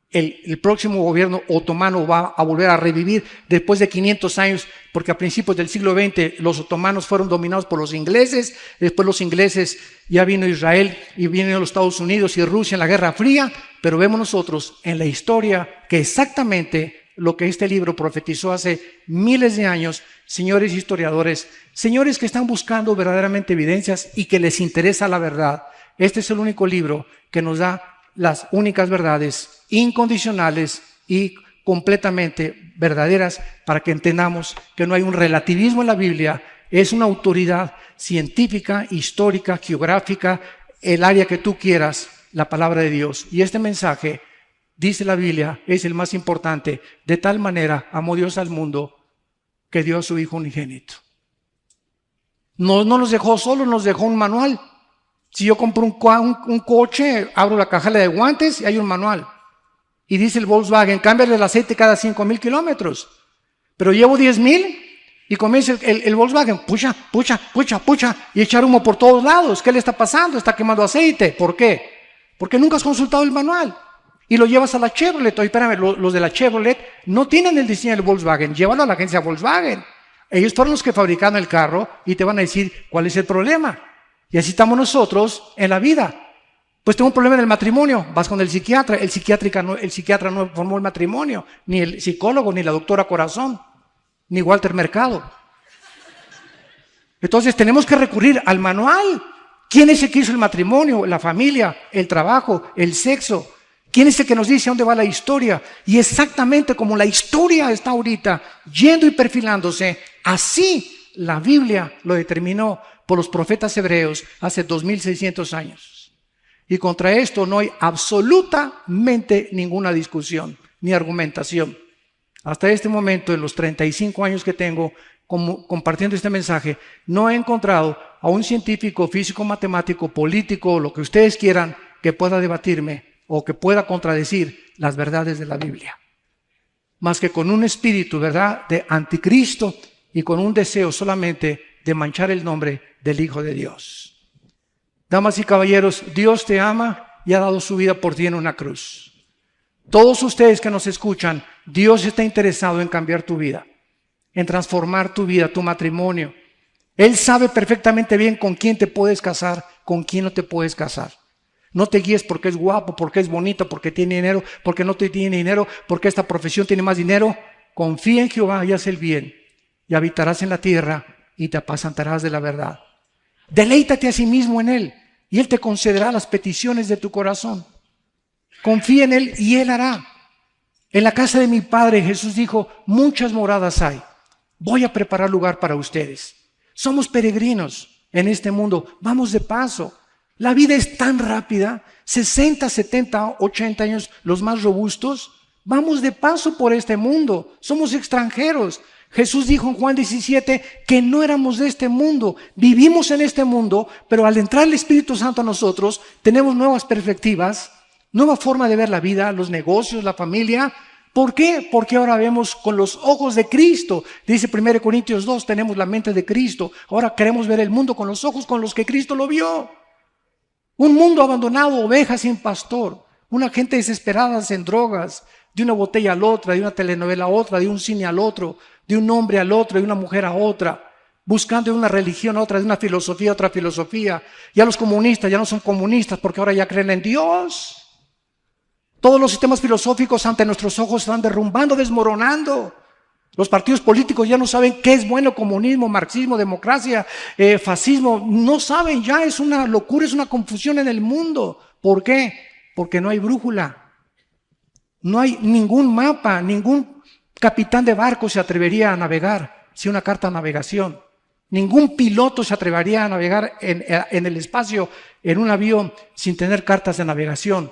el próximo gobierno otomano va a volver a revivir después de 500 años, porque a principios del siglo XX los otomanos fueron dominados por los ingleses, después los ingleses, ya vino Israel y vienen los Estados Unidos y Rusia en la Guerra Fría, pero vemos nosotros en la historia que exactamente lo que este libro profetizó hace miles de años, señores historiadores, señores que están buscando verdaderamente evidencias y que les interesa la verdad. Este es el único libro que nos da las únicas verdades incondicionales y completamente verdaderas para que entendamos que no hay un relativismo en la Biblia, es una autoridad científica, histórica, geográfica, el área que tú quieras, la palabra de Dios. Y este mensaje, dice la Biblia, es el más importante. De tal manera amó Dios al mundo que dio a su Hijo unigénito. No nos dejó solo, nos dejó un manual. Si yo compro un coche, abro la cajuela de guantes y hay un manual. Y dice el Volkswagen, cámbiale el aceite cada 5,000 kilómetros. Pero llevo 10,000 y comienza el Volkswagen, pucha, y echar humo por todos lados. ¿Qué le está pasando? Está quemando aceite. ¿Por qué? Porque nunca has consultado el manual. Y lo llevas a la Chevrolet. Oye, espérame, los de la Chevrolet no tienen el diseño del Volkswagen. Llévalo a la agencia Volkswagen. Ellos fueron los que fabricaron el carro y te van a decir cuál es el problema. Y así estamos nosotros en la vida. Pues tengo un problema en el matrimonio, vas con el psiquiatra, el psiquiatra no formó el matrimonio, ni el psicólogo, ni la doctora Corazón, ni Walter Mercado. Entonces tenemos que recurrir al manual. ¿Quién es el que hizo el matrimonio, la familia, el trabajo, el sexo? ¿Quién es el que nos dice a dónde va la historia? Y exactamente como la historia está ahorita yendo y perfilándose, así la Biblia lo determinó por los profetas hebreos hace 2600 años. Y contra esto no hay absolutamente ninguna discusión ni argumentación. Hasta este momento, en los 35 años que tengo compartiendo este mensaje, no he encontrado a un científico, físico, matemático, político, lo que ustedes quieran, que pueda debatirme o que pueda contradecir las verdades de la Biblia. Más que con un espíritu, ¿verdad?, de anticristo y con un deseo solamente de manchar el nombre del Hijo de Dios. Damas y caballeros, Dios te ama y ha dado su vida por ti en una cruz. Todos ustedes que nos escuchan, Dios está interesado en cambiar tu vida, en transformar tu vida, tu matrimonio. Él sabe perfectamente bien con quién te puedes casar, con quién no te puedes casar. No te guíes porque es guapo, porque es bonito, porque tiene dinero, porque no te tiene dinero, porque esta profesión tiene más dinero. Confía en Jehová y haz el bien, y habitarás en la tierra y te apacentarás de la verdad. Deleítate a sí mismo en Él y Él te concederá las peticiones de tu corazón. Confía en Él y Él hará. En la casa de mi Padre, Jesús dijo, muchas moradas hay. Voy a preparar lugar para ustedes. Somos peregrinos en este mundo, vamos de paso. La vida es tan rápida, 60, 70, 80 años, los más robustos, vamos de paso por este mundo, somos extranjeros. Jesús dijo en Juan 17 que no éramos de este mundo, vivimos en este mundo, pero al entrar el Espíritu Santo a nosotros, tenemos nuevas perspectivas, nueva forma de ver la vida, los negocios, la familia. ¿Por qué? Porque ahora vemos con los ojos de Cristo. Dice 1 Corintios 2, tenemos la mente de Cristo. Ahora queremos ver el mundo con los ojos con los que Cristo lo vio. Un mundo abandonado, ovejas sin pastor. Una gente desesperada en drogas, de una botella a la otra, de una telenovela a otra, de un cine al otro, de un hombre al otro, de una mujer a otra, buscando de una religión a otra, de una filosofía a otra filosofía. Ya los comunistas ya no son comunistas porque ahora ya creen en Dios. Todos los sistemas filosóficos ante nuestros ojos están derrumbando, desmoronando. Los partidos políticos ya no saben qué es bueno, comunismo, marxismo, democracia, fascismo. No saben ya, es una locura, es una confusión en el mundo. ¿Por qué? Porque no hay brújula. No hay ningún mapa, ningún capitán de barco se atrevería a navegar sin una carta de navegación. Ningún piloto se atrevería a navegar en el espacio, en un avión, sin tener cartas de navegación.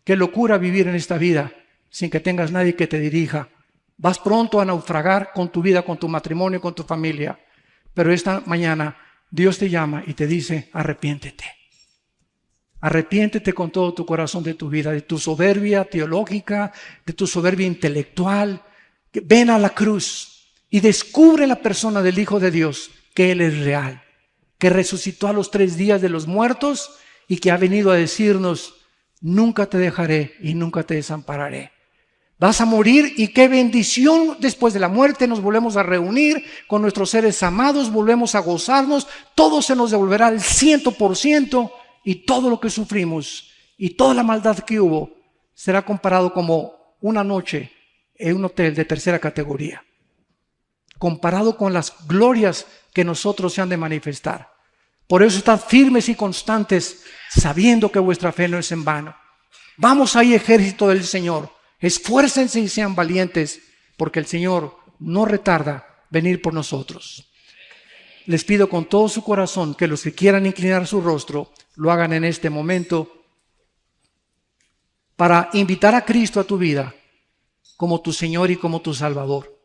Qué locura vivir en esta vida sin que tengas nadie que te dirija. Vas pronto a naufragar con tu vida, con tu matrimonio, con tu familia. Pero esta mañana Dios te llama y te dice, arrepiéntete. Arrepiéntete con todo tu corazón de tu vida, de tu soberbia teológica, de tu soberbia intelectual. Ven a la cruz y descubre la persona del Hijo de Dios, que Él es real, que resucitó a los 3 días de los muertos y que ha venido a decirnos, nunca te dejaré y nunca te desampararé. Vas a morir y qué bendición, después de la muerte nos volvemos a reunir con nuestros seres amados, volvemos a gozarnos, todo se nos devolverá al 100% y todo lo que sufrimos y toda la maldad que hubo será comparado como una noche en un hotel de 3ª categoría, comparado con las glorias que nosotros se han de manifestar. Por eso estad firmes y constantes, sabiendo que vuestra fe no es en vano. Vamos ahí, ejército del Señor. Esfuércense y sean valientes, porque el Señor no retarda venir por nosotros. Les pido con todo su corazón que los que quieran inclinar su rostro, lo hagan en este momento para invitar a Cristo a tu vida como tu Señor y como tu Salvador.